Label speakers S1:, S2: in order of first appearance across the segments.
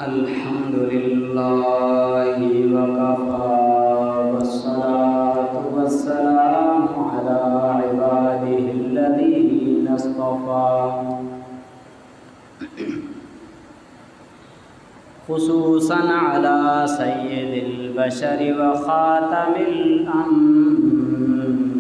S1: अल्हम्दुलिल्लाहि वकफ़ा वस्सलातु वस्सलामु अला इबादिहिल्लज़ीना इस्तफ़ा खुसूसन अला सय्यिदिल बशरि व ख़ातमिल अंबिया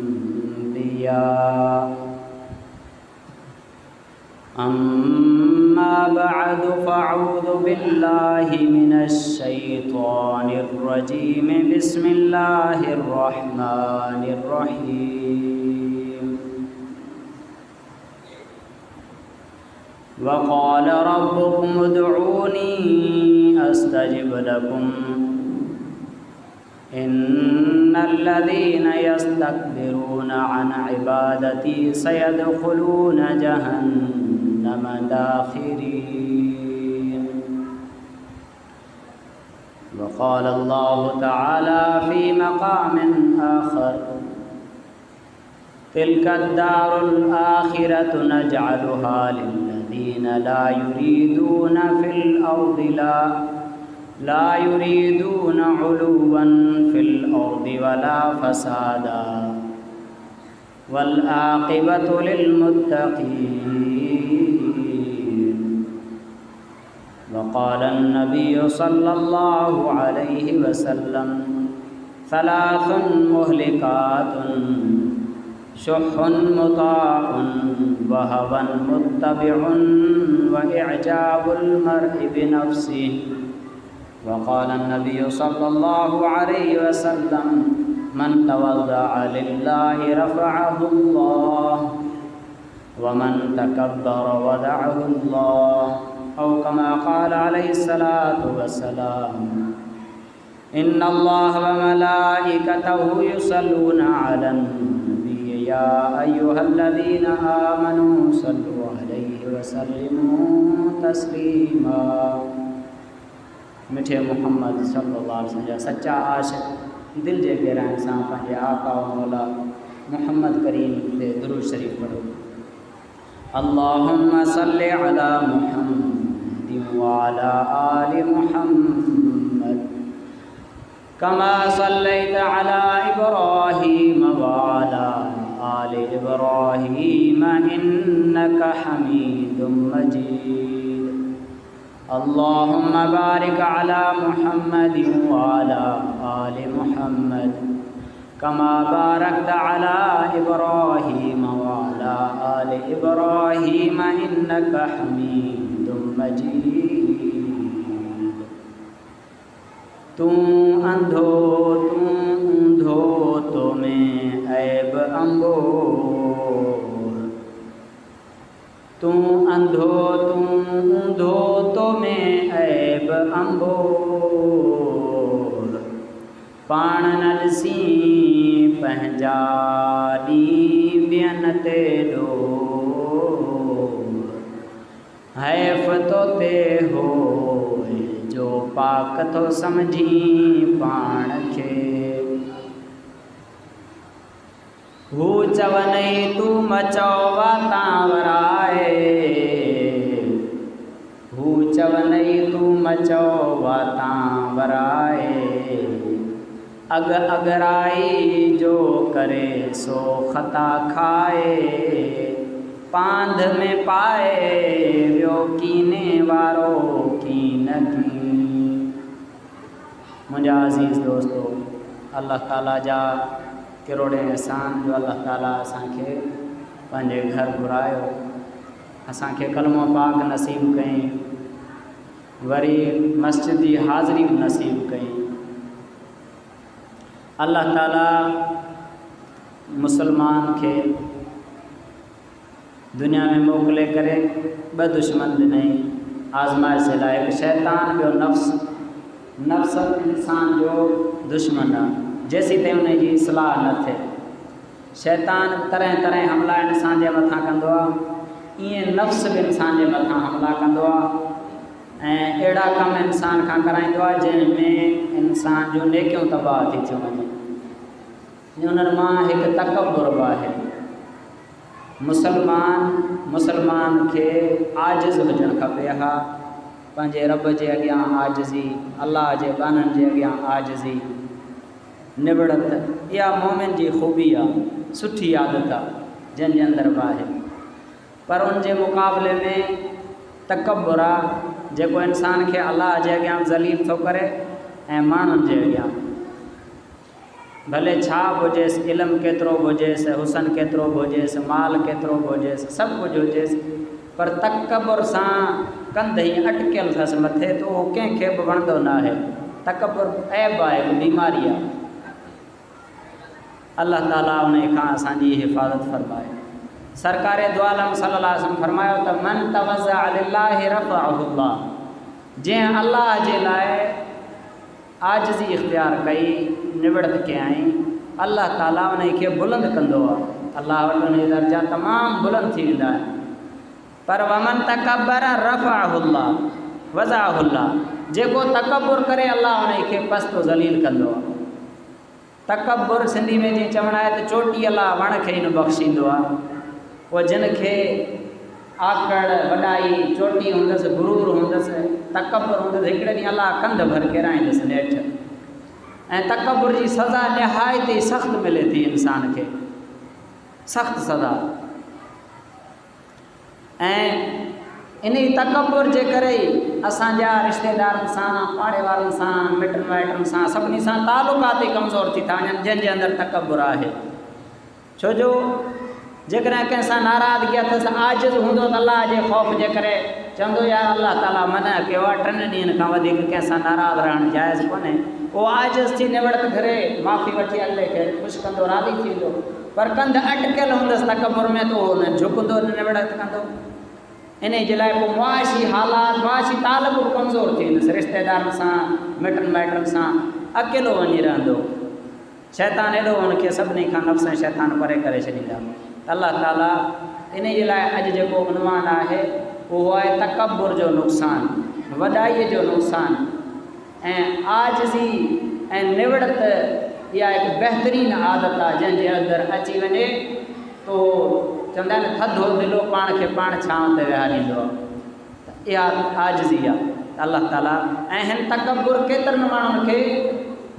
S1: अम्मा बअदु फ़अऊज़ु बिल्लाहि मिनश शैतानिर रजीम बिस्मिल्लाहिर रहमानिर रहीम वक़ाल रब्बुकुम उदऊनी अस्तजिब लकुम इन्नल्लज़ीना यस्तकबिरूना अन इबादती सयदखुलूना जहन्नम दाखिरीन वक़ाल अल्लाहु तआला फ़ी मक़ामिन आख़र तिल्कद्दारुल आखिरतु नजअलुहा लिल्लज़ीना ला युरीदूना फ़िल अर्दि ला युरीदूना उलुव्वन फ़िल अर्दि वला फ़सादा वल आक़िबतु लिल्मुत्तक़ीन वक़ाल अन्नबिय्यु सल्लल्लाहु अलैहि वसल्लम सलासुन मुहलिकातुन शुह्हुन मुताअुन व हवन मुत्तबिउन व इअजाबुल मर्इ बिनफ्सिहि वक़ाल अन्नबिय्यु सल्लल्लाहु अलैहि वसल्लम मन तवज़्ज़अ लिल्लाहि रफ़अहुल्लाह व मन तकब्बरा वदअहुल्लाह औ कमा क़ाल अलैहिस्सलातु वस्सलाम इन्नल्लाह व मलाइकतहु युसल्लूना अलन नबी या अय्युहल्लज़ीना आमनू सल्लु अलैहि व सल्लिमू तस्लीमा। मिठे मुहम्मद सल्लल्लाहु अलैहि वसल्लम सच्चा आशिक़ दिल जे गहराइनि सां पंहिंजे आका व मौला मुहम्मद करीम ते दुरूद शरीफ़ पढ़ो। अल्लाहुम्मा सल्लि अला मुहम्मदिन व अला आलि मुहम्मद कमा सल्लैत अला इब्राहीम व अला आलि इब्राहीम इन्नका हमीदुम मजीद। अल्लाहुम्मा बारिक अला मुहम्मदिन व अला आलि मुहम्मद कमा बारकत अला इब्राहीम व अला आलि इब्राहीम इन्नका हमीदुम मजीद। तू अंधो तो में ऐब अंगोर तू अंधो तो में ऐब अंबोर पाण न ॾिसी पंहिंजा ॾींहं ॿियनि ते ॾोर हैफ़ तो ते होए जो पाक थो सम्झी पाण खे हू चवनई तू मचो वातां वराए हू चवनई तू मचो वातां वराए अग अगराई जो करे सो ख़ता खाए पांध में पाए वियो कीने वारो कीन की। मुंहिंजा अज़ीज़ दोस्तो अल्लाह ताला जा किरोड़े एहसान जो अल्लाह ताला असांखे पंहिंजे घर घुरायो असांखे कलमो पाक नसीब कई वरी मस्जिद जी हाज़िरी बि नसीब कई। अल्लाह ताला मुसलमान खे दुनिया में मोकिले करे ॿ दुश्मन ॾिनई आज़माइश जे लाइ हिकु शैतान ॿियो नफ़्स इंसान जो दुश्मन आहे जेसीं ताईं उन जी इस्लाह न थिए शैतान तरह तरह हमला इंसान जे मथां कंदो आहे ईअं नफ़्स बि इंसान जे मथां हमला कंदो आहे ऐं अहिड़ा कम इंसान खां कराईंदो आहे जंहिंमें इंसान जो नेकियूं तबाह थी थियूं वञनि। उन्हनि मां हिकु तकबुर बि आहे मुसलमान के आजिज़ हुजणु खपे हा पंहिंजे रब जे अॻियां आजिज़ी, अल्लाह जे बाननि जे अॻियां आजिज़ी, निबड़त, इहा मोमिन जी ख़ूबी आहे, सुठी आदत आहे जंहिंजे अंदरि बि आहे। पर उन जे मुक़ाबले में तकबुर आहे जेको इंसान खे अल्लाह जे अॻियां ज़लील थो करे ऐं माण्हुनि जे अॻियां। भले छा बि हुजेसि, इल्मु केतिरो बि हुजेसि, हुसन केतिरो बि हुजेसि, माल केतिरो बि हुजेसि, सभु कुझु हुजेसि, पर तकबुर सां कंध ई अटकियल अथसि मथे, त उहो कंहिंखे बि वणंदो न आहे। तकबुर ऐब आहे, बीमारी आहे। अल्लाह ताला उन खां असांजी हिफ़ाज़त फरमाए। सरकार दो आलम सल्लल्लाहु अलैहि वसल्लम फरमायो त मन तवज़अ लिल्लाहि रफ़अहु अल्लाह, जंहिं अल्लाह जे लाइ आजिज़ी इख़्तियार कई, निबड़त कयई, अल्लाह ताला उन खे बुलंद कंदो आहे। अल्लाह वटि उन जा दर्जा तमामु बुलंद थी वेंदा आहिनि। पर वमन तकबर रफ़अहु अल्लाह वज़अहु अल्लाह, जेको तकबुर करे अल्लाह उन खे पस्तो ज़लील कंदो आहे। तकबुर सिंधी में जीअं चवणु आहे त चोटी अल्लाह वण खे ई न बख़्शींदो आहे। पोइ जिन खे आकड़, वॾाई, चोटी हूंदसि, गुरूर हूंदसि, तकबुर हूंदसि, हिकिड़े ॾींहुं अल्लाह कंध भर किराईंदसि नेठि। ऐं तकबुर जी सज़ा निहायत ई सख़्तु मिले थी इंसान खे, सख़्तु सज़ा। ऐं इन तकबुर जे करे ई असांजा रिश्तेदारनि सां, पाड़े वारनि सां, मिटनि माइटनि सां, सभिनी सां तालुकात ई कमज़ोर थी था वञनि, जंहिंजे अंदरि तकबुर आहे। छो जो जेकॾहिं कंहिंसां नाराज़गी अथसि, आजिज़ हूंदो त अल्लाह जे ख़ौफ़ जे करे चवंदो यार अल्लाह ताला मना कयो आहे, 3 ॾींहंनि खां वधीक कंहिंसां नाराज़ रहणु जाइज़ कोन्हे। उहो आजिज़ थी निबड़त करे माफ़ी वठी अॻिले खे ख़ुशि कंदो, राज़ी थींदो। पर कंध अटकियल हूंदसि तकबुर में, त उहो न झुकंदो, न निबड़त कंदो। इन जे लाइ पोइ मुआशी हालात, मुआशी तालुक़ कमज़ोर थी वेंदुसि, रिश्तेदारनि सां, मिटनि माइटनि सां अकेलो वञी रहंदो। शैतान एॾो हुनखे सभिनी खां नफ़्स ऐं शैतान परे करे छॾींदा। अल्लाह ताला इन जे लाइ अॼु जेको उनवान आहे उहो आहे तकबुर जो नुक़सानु, वॾाईअ जो नुक़सानु। ऐं आजिज़ी ऐं निवड़त इहा हिकु बहितरीनु आदत आहे, जंहिंजे अंदरि अची वञे तो चवंदा आहिनि थधो दिलो पाण खे पाण छांव ते विहारींदो आहे। इहा आजिज़ी आहे अल्लाह ताला। ऐं हिन तकबुर केतिरनि माण्हुनि खे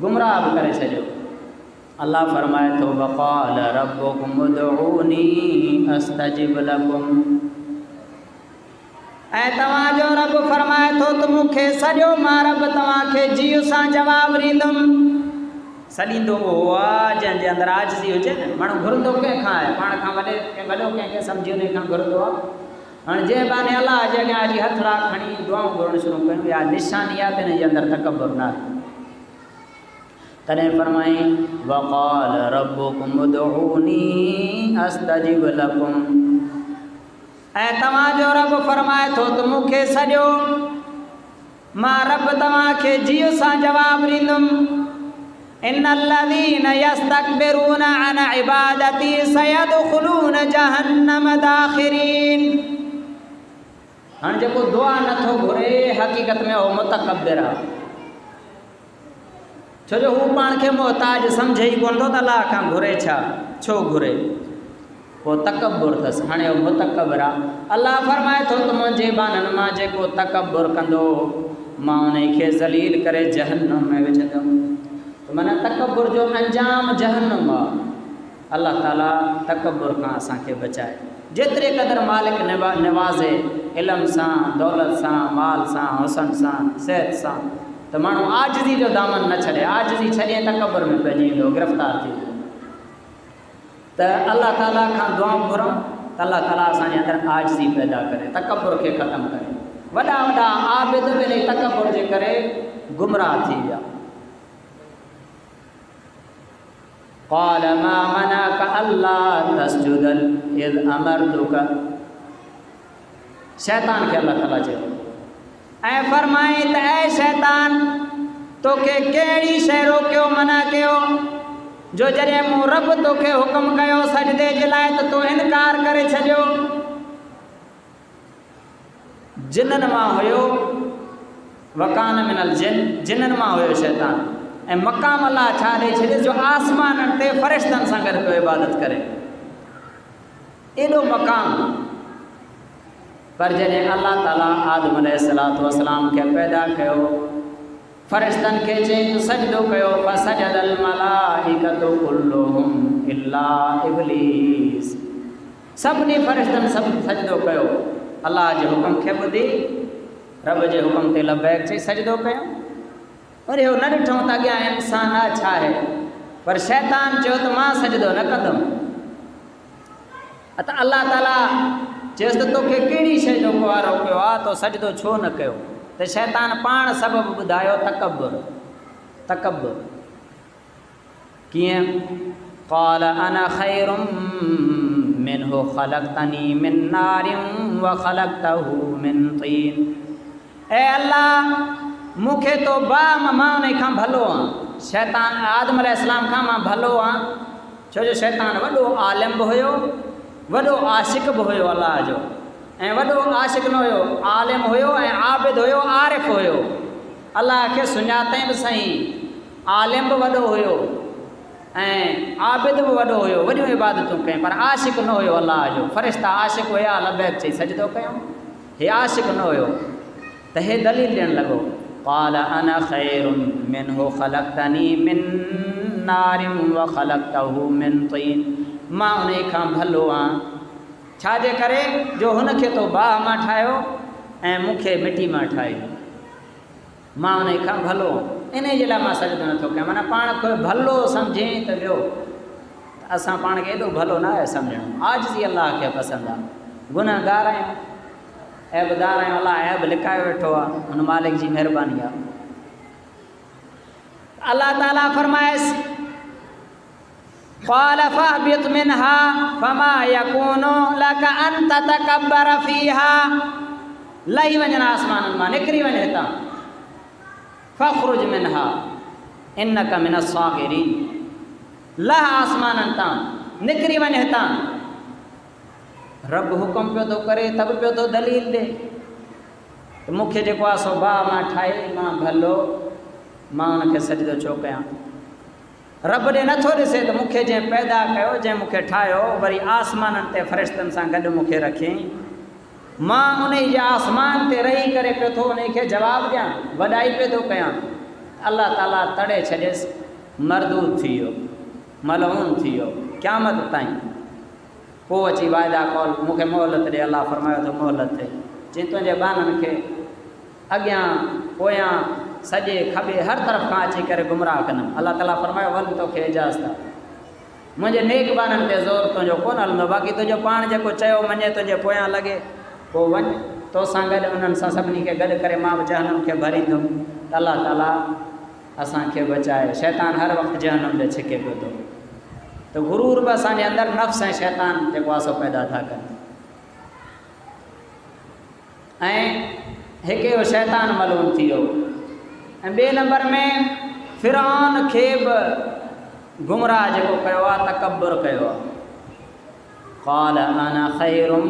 S1: गुमराह बि करे छॾियो। अल्लाह फरमाए थो वक़ाल रब्बुकुम उदऊनी अस्तजिब लकुम, ऐं तव्हांजो रब फरमाए थो त मूंखे सॼो, मां रब तव्हांखे जीउ सां जवाबु ॾींदुमि। सॾींदो उहो आहे जंहिंजे अंदरि आजिज़ी हुजे न। माण्हू घुरंदो कंहिंखां आहे, पाण खां वॾो कंहिंखे सम्झी उन खां घुरंदो आहे। हाणे जंहिं बहाने अल्लाह जे अॻियां अची हथड़ा खणी दुआऊं घुरणु शुरू कयूं, इहा निशानी आहे त हिन जे अंदरि तकबुर न आहे। तॾहिं फरमाई वक़ाल रब्बुकुम उदऊनी अस्तजिब लकुम, ऐं तव्हांजो रब फरमाए थो त मूंखे सॼो, मां रब तव्हांखे जीउ सां जवाबु ॾींदुमि। इन्नल्लज़ीन यस्तकबिरून अन इबादती सयदखुलून जहन्नम दाखिरीन। हाणे जेको दुआ नथो घुरे हक़ीक़त में उहो मुतकब्बिर आहे। छो जो हू पाण खे मोहताज सम्झे ई कोन थो त अल्लाह खां घुरे छो घुरे, पोइ तकबुर अथसि। हाणे उहो मुतकब्बिर आहे। अल्लाह फरमाए थो त मुंहिंजे बाननि मां जेको तकबुर कंदो मां उन खे ज़लील करे जहन्नम में विझंदुमि। माना तकबुर जो अंजाम जहन्नम आहे। अल्लाह ताला तकबुर खां असांखे बचाए। जेतिरे क़दुरु मालिक निवाज़े इल्म सां, दौलत सां, माल सां, हुसन सां, सिहत सां, त माण्हू आजिज़ी जो दामन न छॾे। आजिज़ी छॾे तकबुर में पइजी वेंदो, गिरफ़्तार थी वेंदो। त अल्लाह ताला खां दुआऊं घुरूं त अल्लाह ताला असांजे अंदरि आजिज़ी पैदा करे, तकबुर खे ख़तमु करे। वॾा वॾा आबिद बि तकबुर जे करे गुमराह थी विया। क़ाल मा मनअक अल्ला तस्जुद इज़ अमरतुक, शैतान खे अल्लाह ताला चयो ऐं फरमाई त ऐं शैतान तोखे कहिड़ी शइ रोकियो, मना कयो, जो जॾहिं मूं रब तोखे हुकुम कयो सजदे जे लाइ त तो इनकार करे छॾियो। जिन्ननि मां हुयो, वकान मिनल जिन, जिन्ननि मां हुयो शैतान। ऐं मक़ाम अल्लाह छा ॾेई छॾियसि जो आसमाननि ते फ़रिश्तनि सां गॾु पियो इबादत करे। एॾो मक़ाम पर जॾहिं अल्लाह ताला आदम अलैहिस्सलाम खे पैदा कयो, फ़रिश्तनि खे चई तूं सजदो कयो, फसजदल मलाइकतु कुल्लुहुम इल्ला इब्लीस, सभिनी फ़रिश्तनि सजदो कयो। अल्लाह जे हुकुम खे ॿुधी रब जे हुकुम ते लबैक चई सजदो कयो। वरी हो न ॾिठूं त अॻियां इंसान छा आहे, पर शैतान चयो त मां सजदो न कंदुमि। त अल्लाह ताला चयोसि त तोखे कहिड़ी शइ जो कुवारो कयो आहे, तो सजदो छो न कयो? त शैतान पाण सबबु ॿुधायो, तकब्बुर कीअं? क़ाल अना खैरुम मिन्हु ख़लक़तनी मिन नारिन व ख़लक़तहु मिन तीन। ए अल्लाह, मूंखे तो मां उन खां भलो आहियां, शैतान आदम अलैहिस्सलाम खां मां भलो आहियां, छो जो शैतान वॾो आलिम बि हुयो, वॾो आशिक़ बि हुयो अल्लाह जो, ऐं वॾो आशिक़ न हुयो, आलिम हुयो ऐं आबिद हुयो, आरिफ़ हुयो, अल्लाह खे सुञातई बि सही। आलिम बि वॾो हुयो ऐं आबिद बि वॾो हुयो, वॾियूं इबादतूं कयूं, पर आशिक़ न हुयो अल्लाह जो। फ़रिश्ता आशिक़ हुया, लबैक चई सजदो कयूं। हे आशिक़ न हुयो, त हे दलील ॾियणु लॻो, क़ाल अना खैरुम मिन्हु ख़लक़तनी मिन नारिन व ख़लक़तहु मिन तीन, मां उन खां भलो आहियां, छाजे करे जो हुनखे तो बाह मां ठाहियो ऐं मूंखे मिटी मां ठाहियो, मां उन खां भलो आहियां, इन जे लाइ मां सजदो नथो कयां। माना पाण खे भलो सम्झे त वियो, असां पाण खे एॾो भलो न आहे सम्झणु। आजिज़ी अल्लाह खे पसंदि आहे, गुनहगार आहियूं, ऐबदार आहियूं, अल्लाह ऐब लिकाए वेठो आहे, हुन मालिक जी महिरबानी आहे। अल्लाह ताला फरमाएसि क़ाल फ़हबित मिन्हा फमा यकूनु लक अन ततकब्बर फ़ीहा, लही वञनि आसमाननि मां, निकिरी वञ हितां, फ़ख़्रुज मिन्हा इन्नक मिन साग़िरीन, लह आसमाननि तां, निकिरी वञ हितां। रब हुकुम पियो थो करे, तब पियो थो दलील ॾे त मूंखे जेको आहे सो बाह मां ठाहे, मां भलो, मां उनखे सजदो छो कयां? रब ॾे नथो ॾिसे त मूंखे जंहिं पैदा कयो, जंहिं मूंखे ठाहियो, वरी आसमाननि ते फ़रिश्तनि सां गॾु मूंखे रखियईं, मां उन जे आसमान ते रही करे पियो थो उन खे जवाबु ॾियां, वॾाई पियो थो कयां। अल्लाह ताला तड़े छॾियसि, मरदूद थी वियो, मलऊन थी वियो क़यामत ताईं। पोइ अची वाइदा कॉल मूंखे मोहलत ॾे, अल्लाह फरमायो त मोहलत ॾे, चई तुंहिंजे ॿारनि खे अॻियां पोयां सॼे खॿे हर तरफ़ खां अची करे गुमराह कंदुमि। अल्लाह ताला फरमायो वल तोखे इजाज़त आहे, मुंहिंजे नेक ॿारनि ते ज़ोर तुंहिंजो कोन हलंदो, बाक़ी तुंहिंजो पाण जेको चयो मञे, तुंहिंजे पोयां लॻे, पोइ वञ, तोसां गॾु उन्हनि सां सभिनी खे गॾु करे मां बि जहन्नम खे भरींदुमि। अल्लाह ताला असांखे बचाए। शैतान हर वक़्तु जहन्नम ॾे छिके पियो थो, त गुरूर बि असांजे अंदरि नफ़्स ऐं शैतान जेको आहे सो पैदा था कनि। ऐं हिकु इहो शैतान मलूम थी वियो, ऐं ॿिए नंबर में फ़िरऔन खे बि गुमराह जेको कयो आहे, तकब्बुर कयो आहे। क़ाल अना खैरुम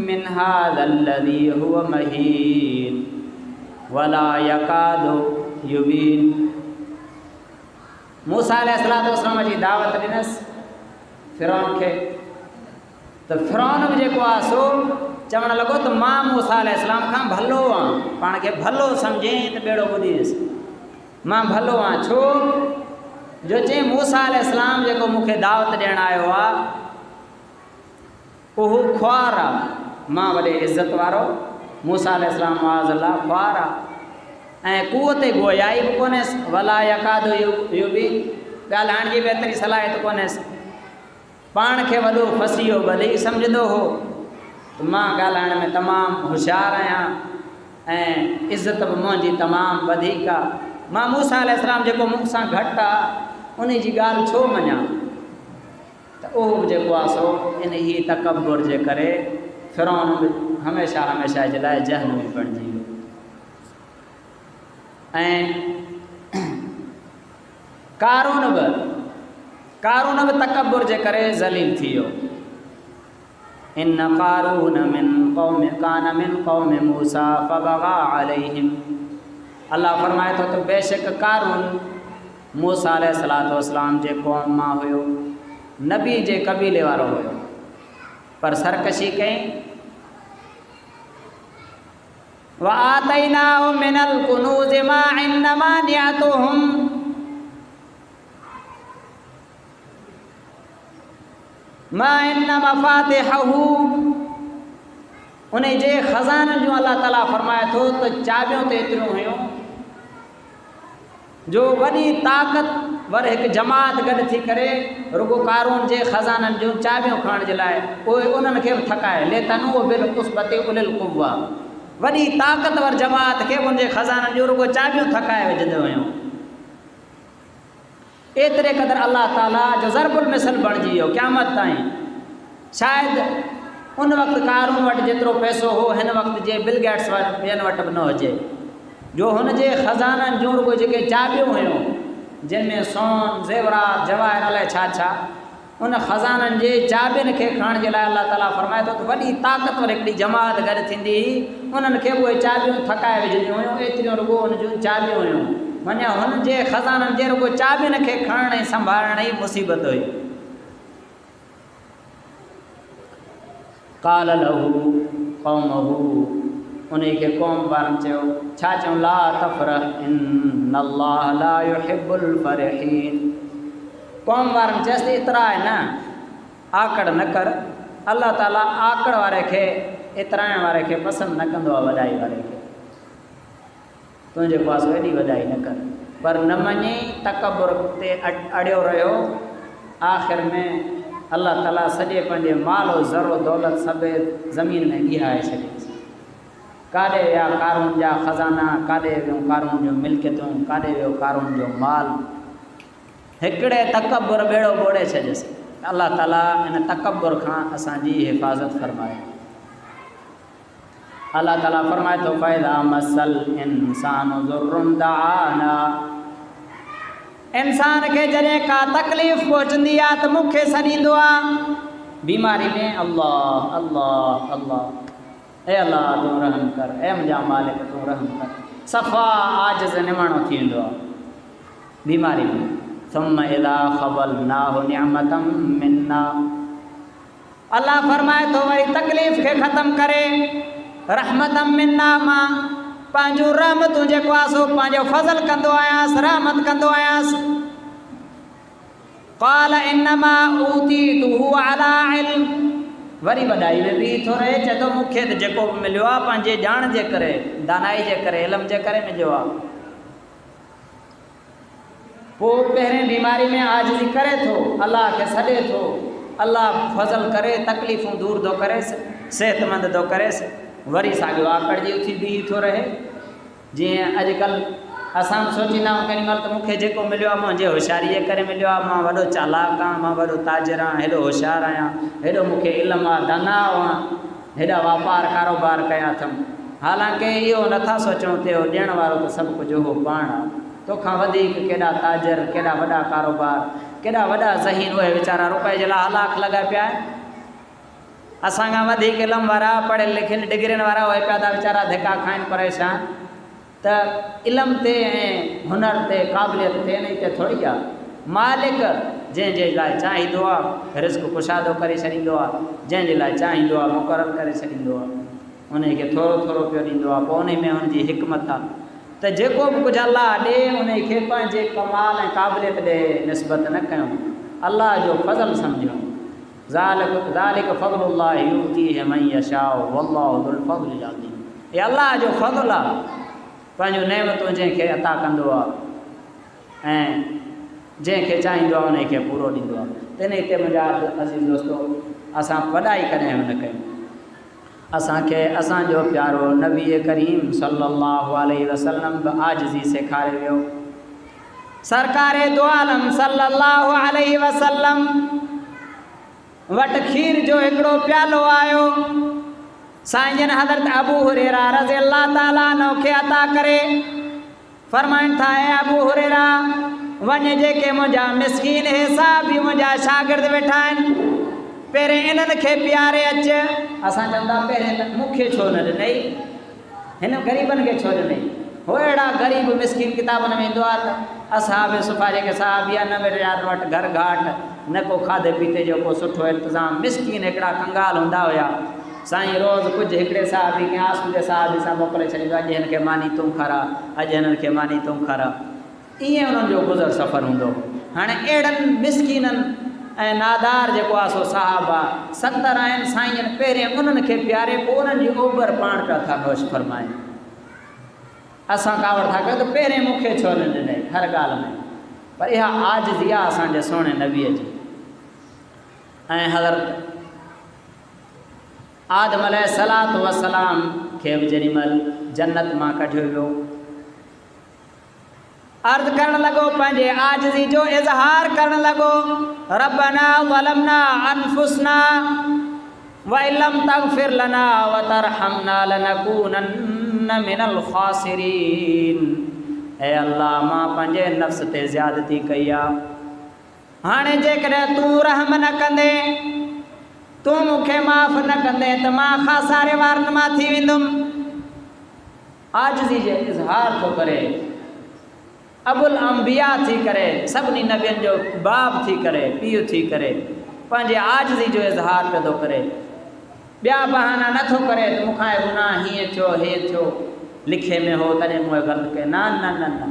S1: मिन हाज़ल्लज़ी हुव महीन वला यकादु युबीन। मूसा अलैहिस्सलाम जी दावत ॾिनसि फ़िरऔन खे, त फ़िरऔन बि जेको आहे सो चवणु लॻो त मां मूसा अलैहिस्सलाम खां भलो आहियां, पाण खे भलो सम्झे त ॿेड़ो ॿुधी ॾिस, मां भलो आहियां। छो जो चई मूसा अलैहिस्सलाम जेको मूंखे दावत ॾियणु आयो आहे उहो ख्वार आहे, मां वॾे इज़त वारो मूसा अलैहिस्सलाम माज़अल्लाह ख्वार आहे, ऐं कुवत गोयाई बि कोन्हेसि, वला यकादु युबीन, ॻाल्हाइण जी बि एतिरी सलाहियत कोन्हेसि, पाण खे वॾो फसीयो भली सम्झंदो हो त मां ॻाल्हाइण में तमामु होशियारु आहियां ऐं इज़त बि मुंहिंजी तमामु वधीक आहे। मां मूसा अलैहिस्सलाम जेको मूंसां घटि आहे उन जी ॻाल्हि छो मञां? त उहो बि जेको आहे सो इन ई तकब्बुर जे करे फ़िरऔन बि हमेशह हमेशह जे लाइ जहन्नमी बणिजी वियो। ऐं कारून बि तकब्बुर जे करे ज़लील थी वियो। इन कारून कान मिन क़ौम मूसा फबग़ा अलैहिम, अल्लाह फरमाए थो त बेशक कारून मूसा अलैहिस्सलाम जे क़ौम मां हुयो, नबी जे क़बीले वारो हुयो, पर सरकशी कई व आतैनाहु मिनल कुनूज़ मा इन्न मानिअतुहुम मा इन्न मफातिहहु। उन जे ख़ज़ाननि जो अल्लाह ताला फरमाए थो त चाबियूं त एतिरियूं हुयूं जो वॾी ताक़तवर हिकु जमात गॾु थी करे रुगो कारून जे ख़ज़ाननि जूं चाबियूं खणण जे लाइ उहे उन्हनि खे बि थकाए लेतनु बिल उस्बति उलिल कुव्वा। वॾी ताक़तवर जमात खे उन जे ख़ज़ाननि जूं रुगो चाबियूं थकाए विझंदियूं हुयूं। एतिरे क़दुरु अल्लाह ताला जो ज़रबुल मिसल बणिजी वियो क़यामत ताईं। शायदि उन वक़्तु कारून वटि जेतिरो पैसो हो हिन वक़्तु जे बिल गेट्स ॿियनि वटि बि न हुजे, जो हुन जे ख़ज़ाननि जूं रुगो जेके चाबियूं हुयूं जिन में सोन ज़ेवरात जवाहिर अलाए छा छा, उन ख़ज़ाननि जे चाबियुनि खे खणण जे लाइ अल्लाह ताला फरमाए थो त वॾी ताक़तवर हिकिड़ी जमात गॾु थींदी हुई, उन्हनि खे उहे चाबियूं थकाए विझंदियूं हुयूं। एतिरियूं रुगो हुन जूं चाबियूं हुयूं। वञा हुन जे ख़ज़ाननि जे रुगो चाबियुनि खे खणण ऐं संभालण जी मुसीबत हुई। काल लहू क़ौमहू, उन खे क़ौम वारनि चयो छा चयूं, ला तफ़रह इन्नल्लाह ला युहिब्बुल फ़रिहीन। क़ौम वारनि चयसि इतराए न, आकड़ न कर, अल्लाह ताला आकड़ वारे खे इतराइण वारे खे पसंदि न कंदो आहे, वॾाई वारे खे। तुंहिंजे पास एॾी वॾाई न कर, पर न मञी तकबुर ते अड़ियो रहियो। आख़िर में अल्लाह ताला सॼे पंहिंजे माल ज़रो दौलत सभु ज़मीन में ॻिहाए छॾियईं। काॾे विया कारून जा ख़ज़ाना, काॾे वियूं कारून जूं मिल्कियतूं, काॾे वियो कारून जो माल। हिकिड़े तकबुर ॿेड़ो ॿोड़े छॾियसि। अल्लाह ताला इन तकबुर खां असांजी हिफ़ाज़त फरमाए। अल्लाह ताला फरमाए थो फ़इज़ा मसल इंसानु ज़ुर्रुन दआना, इंसान खे जॾहिं का तकलीफ़ पहुचंदी आहे त मूंखे सॾींदो आहे। बीमारी में अल्लाह अल्लाह अल्लाह, ए अल्लाह तूं रहम कर, ए मुंहिंजा मालिक तूं रहम कर। सफ़ा आजिज़ निमाणो थी वेंदो आहे बीमारी में। सुम्म इज़ा ख़वलनाहु निअमतम मिन्ना, अल्लाह फरमाए थो वरी तकलीफ़ खे ख़तमु करे रहमतम मिन्ना मां पंहिंजो रहमतूं जेको आहे सो पंहिंजो फज़ल कंदो आयांसि, रहमत कंदो आयांसि। क़ाल इन्नमा ऊतीतुहु अला इल्म, वरी वॾाई में बि थो रहे, चए थो मूंखे त जेको बि मिलियो आहे पंहिंजे ॼाण जे करे, दानाई जे करे, इल्म जे करे मिलियो आहे। पोइ पहिरें बीमारी में आजिज़ी करे थो, अल्लाह खे सॾे थो, अल्लाह फज़ल करे, तकलीफ़ूं दूर थो करे, सेहतमंद थो करे। वरी साॻियो आकड़ जी उथी बीही थो रहे। जीअं अॼुकल्ह असां सोचींदा आहियूं केॾी महिल त मूंखे जेको मिलियो आहे मुंहिंजे होशियारी जे करे मिलियो आहे, मां वॾो चालाक आहियां, मां वॾो ताजिर आहियां, हेॾो होशियारु आहियां, हेॾो मूंखे इल्मु आहे, धना आहियां, हेॾा वापार कारोबार कया अथमि। हालांकि इहो नथा सोचूं त ॾियण वारो त सभु कुझु उहो पाण आहे। तोखां वधीक केॾा ताजिर, केॾा वॾा कारोबार, केॾा वॾा ज़हीन, उहे वीचारा रुपए जे लाइ हलाक लॻा पिया आहिनि। असांखां वधीक इल्म वारा, पढ़ियल लिखियल डिग्रियुनि वारा, उहे पिया था वीचारा धिका खाइनि परेशान। त इल्म ते ऐं हुनर ते, क़ाबिलियत ते, इन ते थोरी आहे। मालिक जंहिंजे लाइ चाहींदो आहे रिज़्क़ कुशादो करे छॾींदो आहे, जंहिंजे लाइ चाहींदो आहे मुक़ररु करे छॾींदो आहे, उनखे थोरो थोरो पियो ॾींदो आहे। पोइ उन में हुनजी हिकमत आहे त जेको बि कुझु अल्लाह ॾे उनखे पंहिंजे कमाल ऐं क़ाबिलियत ॾे निस्बत न कयूं, अल्लाह जो फज़ल सम्झूं। ज़ालिक फ़ज़लुल्लाहि युअतीहि मन यशाउ वल्लाहु ज़ुल फ़ज़लिल अज़ीम। हे अल्लाह जो फज़ल आहे, पंहिंजूं नेमतूं जंहिंखे अता कंदो आहे ऐं जंहिंखे चाहींदो आहे उनखे पूरो ॾींदो आहे। तिन ते मुंहिंजा अज़ीज़ दोस्तो, असां वॾाई कॾहिं बि न कयूं। असांखे असांजो प्यारो नबी करीम सल्लल्लाहु अलैहि वसल्लम बि आजिज़ी सेखारे वियो। सरकार दो आलम सल्लल्लाहु अलैहि वसल्लम वटि खीर जो हिकिड़ो प्यालो आयो। साईं जन हज़रत अबू हुरैरा रज़ी अल्लाह ताला अन्हु खे अता करे फरमाइनि था, ऐं अबू हुरैरा वञ, जेके मुंहिंजा मिसकीन हिसाबी मुंहिंजा शागिर्द वेठा आहिनि, पहिरें इन्हनि खे पीआरे अचु। असां चवंदा पहिरें मूंखे छो न ॾिनई, हिन ग़रीबनि खे छो ॾिनई। हो अहिड़ा ग़रीब मिसकीन किताबनि में ईंदो आहे त असहाब सुफ़ा जेके सहाबी न विरियाद वटि घर घाट न को खाधे पीते जो को सुठो इंतज़ाम, मिसकीन हिकिड़ा कंगाल हूंदा हुया, साईं रोज़ कुझु हिकिड़े साहिबी खे आसूं जे साहिबी सां मोकिले छॾींदो, अॼु हिन खे मानी तूं खारा, अॼु हिननि खे मानी तूं खारा। ईअं उन्हनि जो गुज़र सफ़र हूंदो। हाणे अहिड़नि मिसकीननि ऐं नादार जेको आहे सो साहिबा 70 आहिनि, साईं पहिरें उन्हनि खे प्यारे, पोइ उन्हनि जी ओभर पाण पिया था नोश फरमाइनि। असां कावड़ था कयूं त पहिरें मूंखे छो न ॾिनई हर ॻाल्हि में, पर इहा आजिज़ी आहे असांजे सोणे नबीअ जी। ऐं हज़रत आदम अलैहिस्सलातु वस्सलाम खे बि जेॾीमहिल जन्नत मां कढियो वियो, अर्ज़ करणु लॻो, पंहिंजे आजिज़ी जो इज़हार करणु लॻो, रब्बना ज़लमना अनफुसना व इल्लम तग़फिर लना व तरहमना लनकूनन्न मिनल ख़ासिरीन। ऐं अल्लाह, मां पंहिंजे नफ़्स ते ज़्यादती कई आहे, हाणे जेकॾहिं तूं रहम न कंदे, तूं मूंखे माफ़ न कंदे, त मां ख़ासारे वारनि मां थी वेंदुमि। आजिज़ी जो इज़हार थो करे, अबुल अंबिया थी करे, सभिनी नबियनि जो बाप थी करे, पीउ थी करे, पंहिंजे आजिज़ी जो इज़हार पियो थो करे। ॿिया बहाना नथो करे त मूंखां गुनाह हीअं थियो हीअं थियो, लिखे में हो तॾहिं मूं ग़लति कयो। न न न न,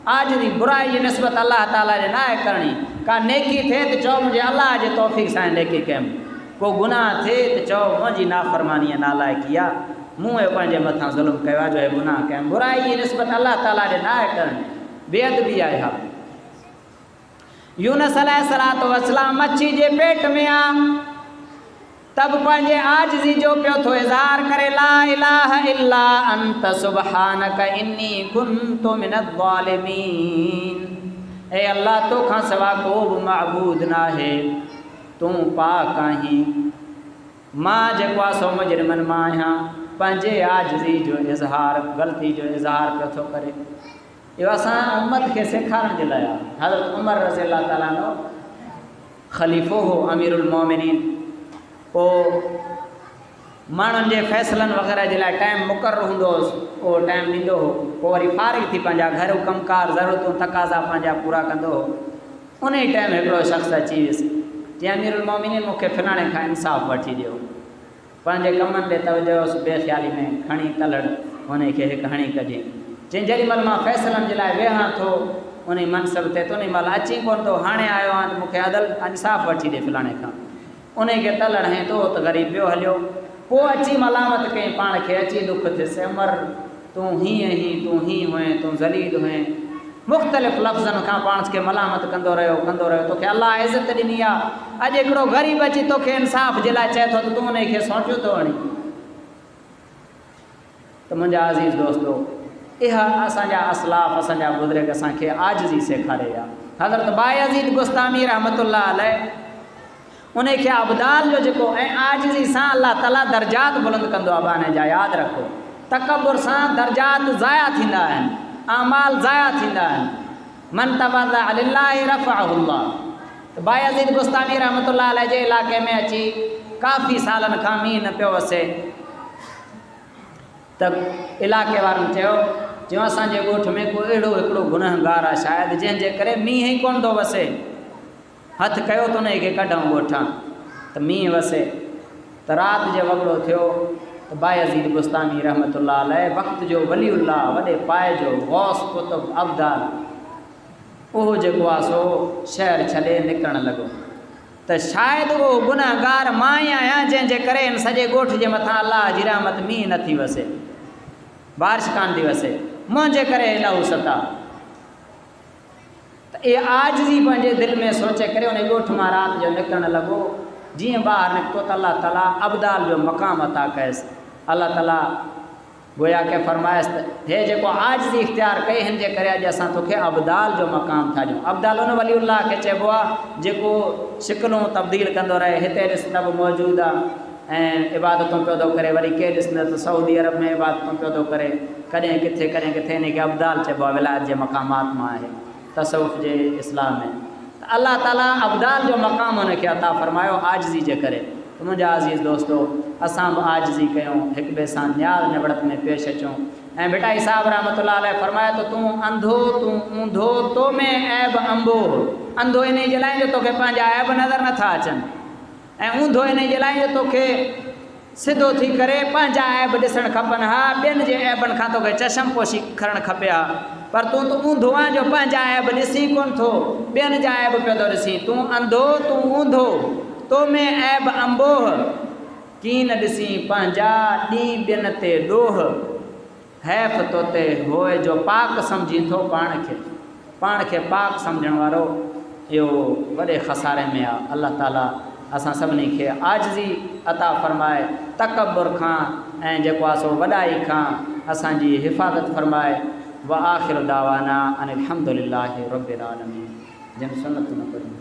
S1: आजिज़ी बुराई जी निस्बत अलाह ताला जे न आहे करणी। का नेकी थिए त चओ मुंहिंजे अलाह जे तौफ़ीक़ सां नेकी कयमि, को गुनाह थिए त चओ मुंहिंजी नाफ़रमानी नालाइकी आहे, मूं पंहिंजे मथां ज़ुल्म कयो आहे जो हे गुनाह कयमि। बुराई जी निस्बत अलाह ताला जे न आहे करणी, बेअदबी आहे। हा, यूनुस अलैहिस्सलातु वस्सलाम मच्छी जे पेट में आहे, तब पंहिंजे आजिज़ी जो पियो थो इज़हार करे, ला इलाहा इल्ला अंत सुब्हानक इन्नी कुन्तु मिनज़ ज़ालिमीन। ऐं अल्लाह, तोखां सवा को बि माबूद न आहे, तूं पाक आहीं, मां जेको आहे सो मुजरिमनि मां आहियां। पंहिंजे आजिज़ी जो इज़हार, ग़लती जो इज़हार पियो थो करे। इहो असां उम्मत खे सेखारण जे लाइ आहे। हज़रत उमर रज़ी अल्लाह ताला अन्हु ख़लीफ़ो हो, अमीरुल मोमिनीन। पोइ माण्हुनि जे फ़ैसिलनि वग़ैरह जे लाइ टाइम मुक़ररु हूंदो हुओसि, उहो टाइम ॾींदो हो। पोइ वरी फारिग़ थी पंहिंजा घरू कमकार, ज़रूरतूं तक़ाज़ा पंहिंजा पूरा कंदो हो। उन ई टाइम हिकिड़ो शख़्स अची वियुसि, चई अमीरुल मोमिनीन मूंखे फिनाणे खां इंसाफ़ वठी ॾियो। पंहिंजे कमनि ते तवजो बेख़्याली में खणी तलड़ हुन खे हिकु हणी कढी, चई जेॾी महिल मां फ़ैसिलनि जे लाइ वेहां थो उन मनसब ते, त उन महिल अची कोन थो, हाणे आयो आहियां त मूंखे अदल इंसाफ़ वठी ॾे फिलाणे खां। उन खे तलड़ हईं थो त ग़रीब ॿियो हलियो। पोइ अची मलामत कयईं पाण खे, अची दुख थियसि, उमर तूं हीअं ई, तूं हीअं हुएं, तूं ज़लील हुएं। मुख़्तलिफ़ लफ़्ज़नि खां पाण खे मलामत कंदो रहियो। तोखे अलाह इज़त ॾिनी आहे, अॼु हिकिड़ो ग़रीब अची तोखे इंसाफ़ जे लाइ चए थो त तूं उन खे सोचियो थो हणी। त मुंहिंजा अज़ीज़ दोस्तो, इहा असांजा असलाफ़, असांजा बुज़ुर्ग असांखे आजिज़ी सेखारे आहे। हज़रत बायज़ीद बुस्तामी रहमतुल्लाह अलैह, उन खे अबदाल जो जेको ऐं आजिज़ी सां अल्लाह ताला दर्जात बुलंद कंदो आहे। बाने जा यादि रखो, तकबुर सां दर्जात ज़ाया थींदा आहिनि, आमाल ज़ाया थींदा आहिनि। मन तवाज़अ लिल्लाहि रफ़अहु अल्लाह। त बायज़ीद बुस्तामी रहमतुल्लाह अलैह जे इलाइक़े में अची काफ़ी सालनि खां मींहुं न पियो वसे, त इलाइक़े वारनि चयो असांजे ॻोठ में को अहिड़ो हिकिड़ो गुनहगार आहे शायदि, जंहिंजे करे मींहुं ई कोन थो वसे। हथु कयो त उन खे कढूं ॻोठां, त मींहुं वसे। त राति जो वॻड़ो थियो त बायज़ीद बुस्तामी रहमतुल्लाह अलैह, वक़्त जो वलीउल्लाह, वॾे पाए जो गौस कुतुब अब्दाल, उहो जेको आहे सो शहर छॾे निकिरणु लॻो। त शायदि उहो गुनहगार मां ई आहियां, जंहिंजे करे इन सॼे ॻोठ जे मथां अलाह जी रहमत मींहुं नथी वसे, बारिश कान थी वसे, मुंहिंजे करे लहू सता। त इहा आजिज़ी पंहिंजे दिलि में सोचे करे उन ॻोठ मां राति जो निकिरणु लॻो। जीअं ॿाहिरि निकितो त अलाह ताला अब्दाल जो मक़ाम अता कयसि। अलाह ताला गोया खे फरमायसि त हे जेको आजिज़ी इख़्तियार कई, हिन जे करे अॼु असां तोखे अब्दाल जो मक़ाम था ॾियूं। अब्दाल उन वलीउल्लाह खे चइबो आहे जेको शिकिलूं तब्दील कंदो रहे। हिते ॾिस त बि मौजूदु आहे ऐं इबादतूं पियो थो करे, वरी केरु ॾिस न त सऊदी अरब में इबादतूं पियो थो करे, कॾहिं किथे कॾहिं किथे। इन खे अब्दाल चइबो आहे, विलायत जे मक़ामात मां आहे तसवुफ़ जे इस्लाम में। त अलाह ताला अब्दाल जो मक़ाम हुनखे अता फ़रमायो आजिज़ी जे करे। त मुंहिंजा अज़ीज़ दोस्तो, असां बि आजिज़ी कयूं, हिक ॿिए सां न्याज़ निबड़त में पेश अचूं। ऐं बेटा साहिबु रहमतुल्लाह अलैह फरमाए त तूं अंधो, तूं ऊंधो, तो में ऐब अंबो। अंधो इन जे लाइ जो तोखे पंहिंजा ऐब नज़र नथा अचनि, ऐं ऊंधो इन जे लाइ जो तोखे सिधो थी करे पंहिंजा ऐब ॾिसणु खपनि। हा ॿियनि जे ऐबनि खां तोखे चशम पोशी करणु खपे हा, पर तूं त ऊंधो आहे जो पंहिंजा ऐब ॾिसी कोन थो, ॿियनि जा ऐब पियो थो ॾिसी। तूं अंधो, तूं ऊंधो, तो में ऐब अंबोह, कीन ॾिसी पंहिंजा ॾींहुं ॿियनि ते ॾोह। हैफ़ तो ते होए जो पाक सम्झी थो पाण खे पाक सम्झण वारो इहो वॾे खसारे में आहे। अल्लाह ताला असां सभिनी खे आजिज़ी अता फ़रमाए, तकब्बुर खां ऐं जेको आहे सो वॾाई खां असांजी हिफ़ाज़त फ़रमाए। व आख़िर दावाना अनिल हम्दुलिल्लाहि रब्बिल आलमीन। जिन सुन्नत न पढ़ी